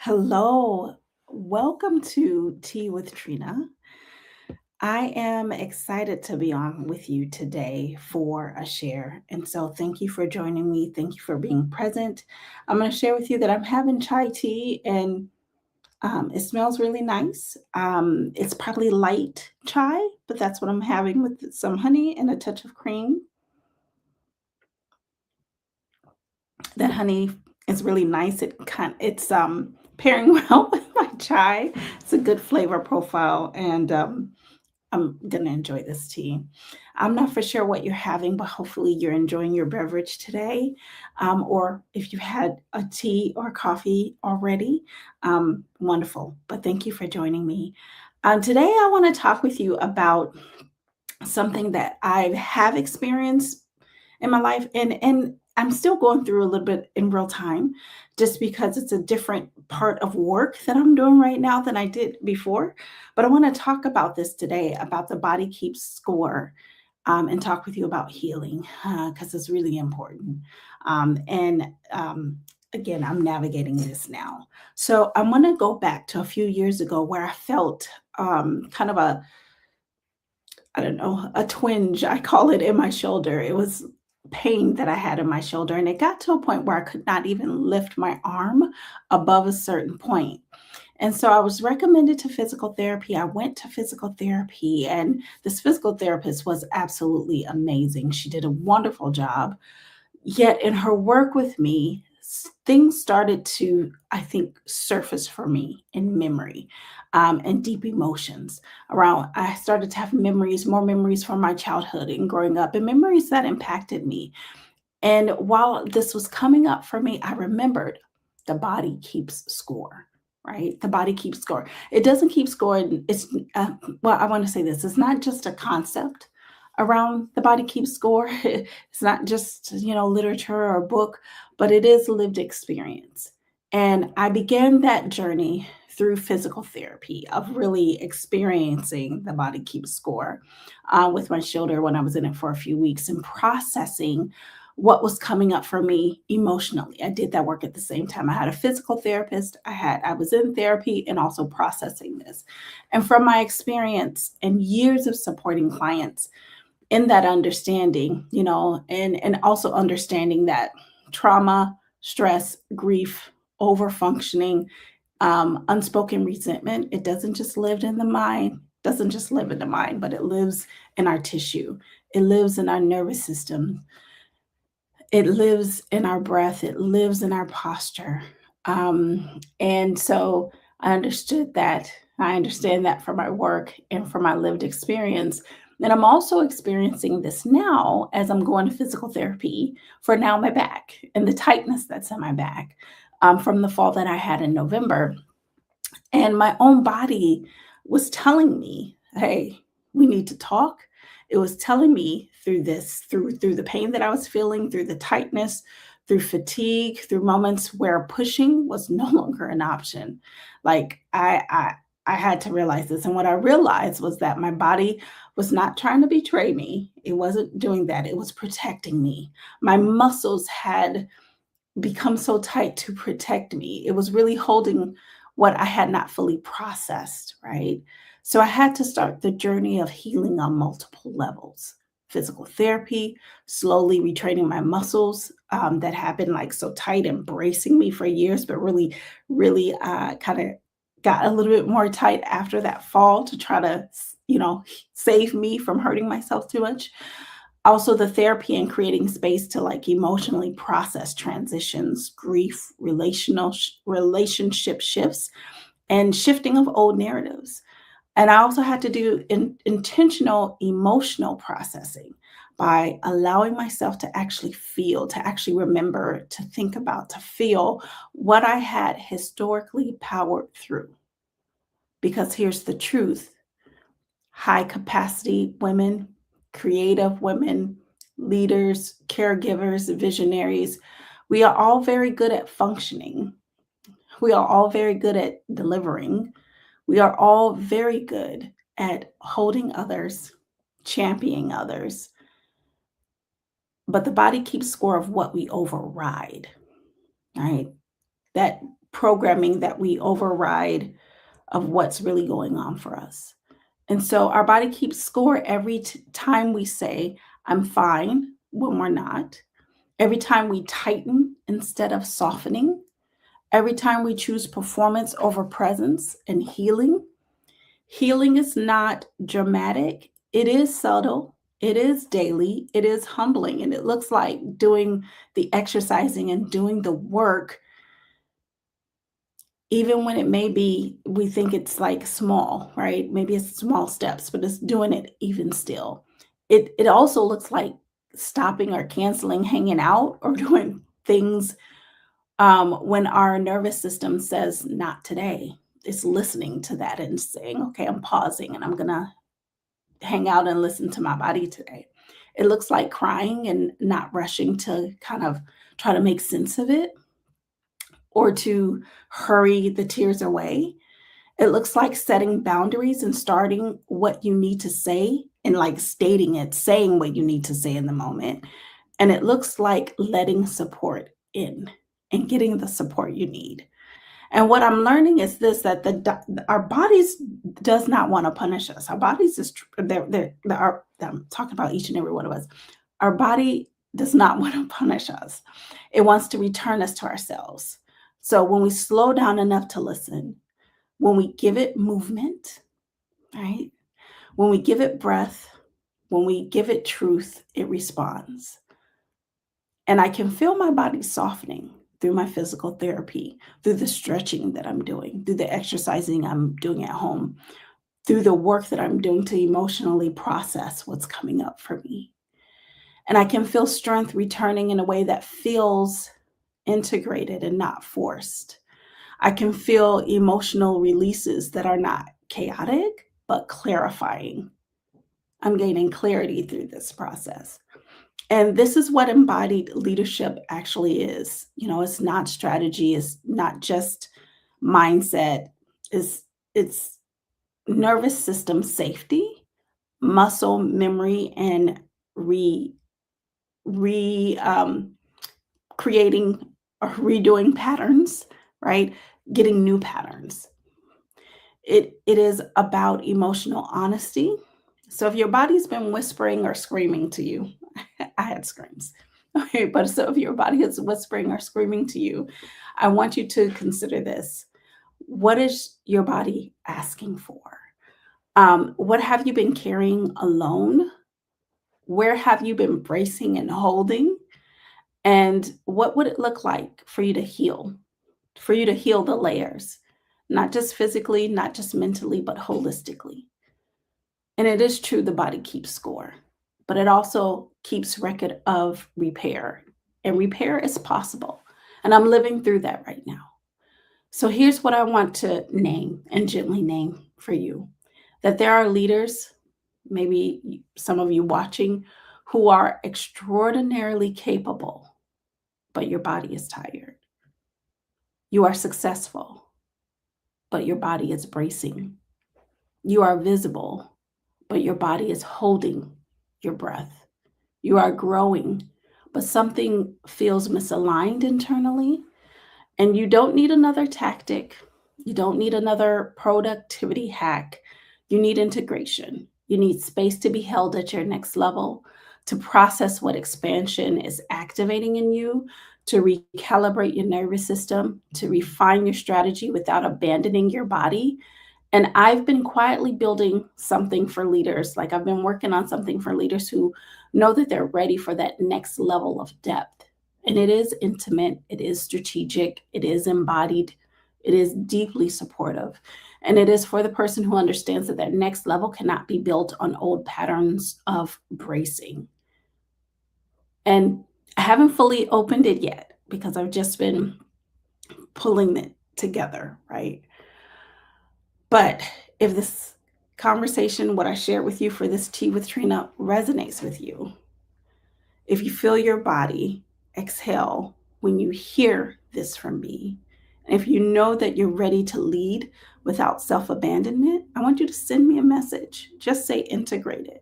Hello. Welcome to Tea with Trina. I am excited to be on with you today for a share. And so thank you for joining me. Thank you for being present. I'm going to share with you that I'm having chai tea and it smells really nice. It's probably light chai, but that's what I'm having with some honey and a touch of cream. That honey is really nice. It's pairing well with my chai. It's a good flavor profile, and I'm gonna enjoy this tea. I'm not for sure what you're having, but hopefully you're enjoying your beverage today. Or if you had a tea or coffee already, wonderful. But thank you for joining me. Today, I want to talk with you about something that I have experienced in my life, and I'm still going through a little bit in real time just because it's a different part of work that I'm doing right now than I did before. But I want to talk about this today about the body keeps score, and talk with you about healing because it's really important. And Again, I'm navigating this now. So I want to go back to a few years ago where I felt kind of a, I don't know, a twinge, I call it, in my shoulder. It was pain that I had in my shoulder, and it got to a point where I could not even lift my arm above a certain point. And so I was recommended to physical therapy. I went to physical therapy, and this physical therapist was absolutely amazing. She did a wonderful job. Yet in her work with me, things started to, I think, surface for me in memory, and deep emotions around. I started to have memories, more memories from my childhood and growing up, and memories that impacted me. And while this was coming up for me, I remembered the body keeps score, right? The body keeps score. It doesn't keep score. Well, I want to say this: it's not just a concept around the body keeps score. It's not just literature or a book, but it is lived experience. And I began that journey through physical therapy of really experiencing the body keeps score with my shoulder when I was in it for a few weeks and processing what was coming up for me emotionally. I did that work at the same time. I had a physical therapist, I was in therapy and also processing this. And from my experience and years of supporting clients in that understanding, and also understanding that trauma, stress, grief, over functioning, unspoken resentment, it doesn't just live in the mind, doesn't just live in the mind, but it lives in our tissue. It lives in our nervous system, it lives in our breath, it lives in our posture. And so I understood that. I understand that from my work and from my lived experience. And I'm also experiencing this now as I'm going to physical therapy for now my back and the tightness that's in my back, from the fall that I had in November. And my own body was telling me, hey, we need to talk. It was telling me through this, through the pain that I was feeling, through the tightness, through fatigue, through moments where pushing was no longer an option. Like I had to realize this. And what I realized was that my body was not trying to betray me. It wasn't doing that. It was protecting me. My muscles had become so tight to protect me. It was really holding what I had not fully processed, right? So I had to start the journey of healing on multiple levels. Physical therapy, slowly retraining my muscles that have been like so tight and bracing me for years, but really kind of got a little bit more tight after that fall to try to, save me from hurting myself too much. Also the therapy and creating space to like emotionally process transitions, grief, relationship shifts, and shifting of old narratives. And I also had to do intentional emotional processing by allowing myself to actually feel, to actually remember, to think about, to feel what I had historically powered through. Because here's the truth: high capacity women, creative women, leaders, caregivers, visionaries. We are all very good at functioning. We are all very good at delivering. We are all very good at holding others, championing others. But the body keeps score of what we override, right? That programming that we override of what's really going on for us. And so our body keeps score every time we say, I'm fine, when we're not. Every time we tighten instead of softening. Every time we choose performance over presence and healing. Healing is not dramatic, it is subtle, it is daily, it is humbling, and it looks like doing the exercising and doing the work, even when it may be, we think it's like small, right? Maybe it's small steps, but it's doing it even still. It also looks like stopping or canceling hanging out or doing things when our nervous system says, not today. It's listening to that and saying, okay, I'm pausing and I'm going to hang out and listen to my body today. It looks like crying and not rushing to kind of try to make sense of it or to hurry the tears away. It looks like setting boundaries and starting what you need to say and like stating it, saying what you need to say in the moment. And it looks like letting support in and getting the support you need. And what I'm learning is this, that our bodies does not want to punish us. Our bodies is I'm talking about each and every one of us. Our body does not want to punish us. It wants to return us to ourselves. So when we slow down enough to listen, when we give it movement, right? When we give it breath, when we give it truth, it responds. And I can feel my body softening through my physical therapy, through the stretching that I'm doing, through the exercising I'm doing at home, through the work that I'm doing to emotionally process what's coming up for me. And I can feel strength returning in a way that feels integrated and not forced. I can feel emotional releases that are not chaotic, but clarifying. I'm gaining clarity through this process. And this is what embodied leadership actually is. It's not strategy, it's not just mindset, it's nervous system safety, muscle memory, and re creating or redoing patterns, right? Getting new patterns. It is about emotional honesty. So if your body's been whispering or screaming to you, I had screams. Okay, but so if your body is whispering or screaming to you, I want you to consider this. What is your body asking for? What have you been carrying alone? Where have you been bracing and holding? And what would it look like for you to heal? For you to heal the layers, not just physically, not just mentally, but holistically. And it is true the body keeps score, but it also keeps record of repair. And repair is possible. And I'm living through that right now. So here's what I want to name and gently name for you, that there are leaders, maybe some of you watching, who are extraordinarily capable, but your body is tired. You are successful, but your body is bracing. You are visible, but your body is holding your breath. You are growing, but something feels misaligned internally. And you don't need another tactic. You don't need another productivity hack. You need integration. You need space to be held at your next level, to process what expansion is activating in you, to recalibrate your nervous system, to refine your strategy without abandoning your body. And I've been quietly building something for leaders. Like I've been working on something for leaders who know that they're ready for that next level of depth. And it is intimate, it is strategic, it is embodied, it is deeply supportive. And it is for the person who understands that that next level cannot be built on old patterns of bracing. And I haven't fully opened it yet because I've just been pulling it together, right? But if this conversation, what I shared with you for this tea with Trina, resonates with you, if you feel your body exhale when you hear this from me, and if you know that you're ready to lead without self abandonment, I want you to send me a message. Just say integrated.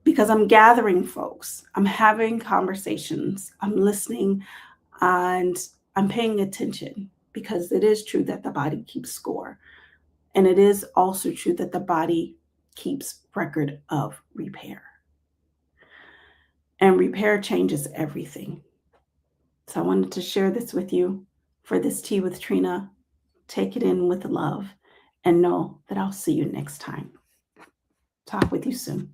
Because I'm gathering folks, I'm having conversations, I'm listening, and I'm paying attention. because it is true that the body keeps score. And it is also true that the body keeps record of repair. And repair changes everything. So I wanted to share this with you for this tea with Trina. Take it in with love and know that I'll see you next time. Talk with you soon.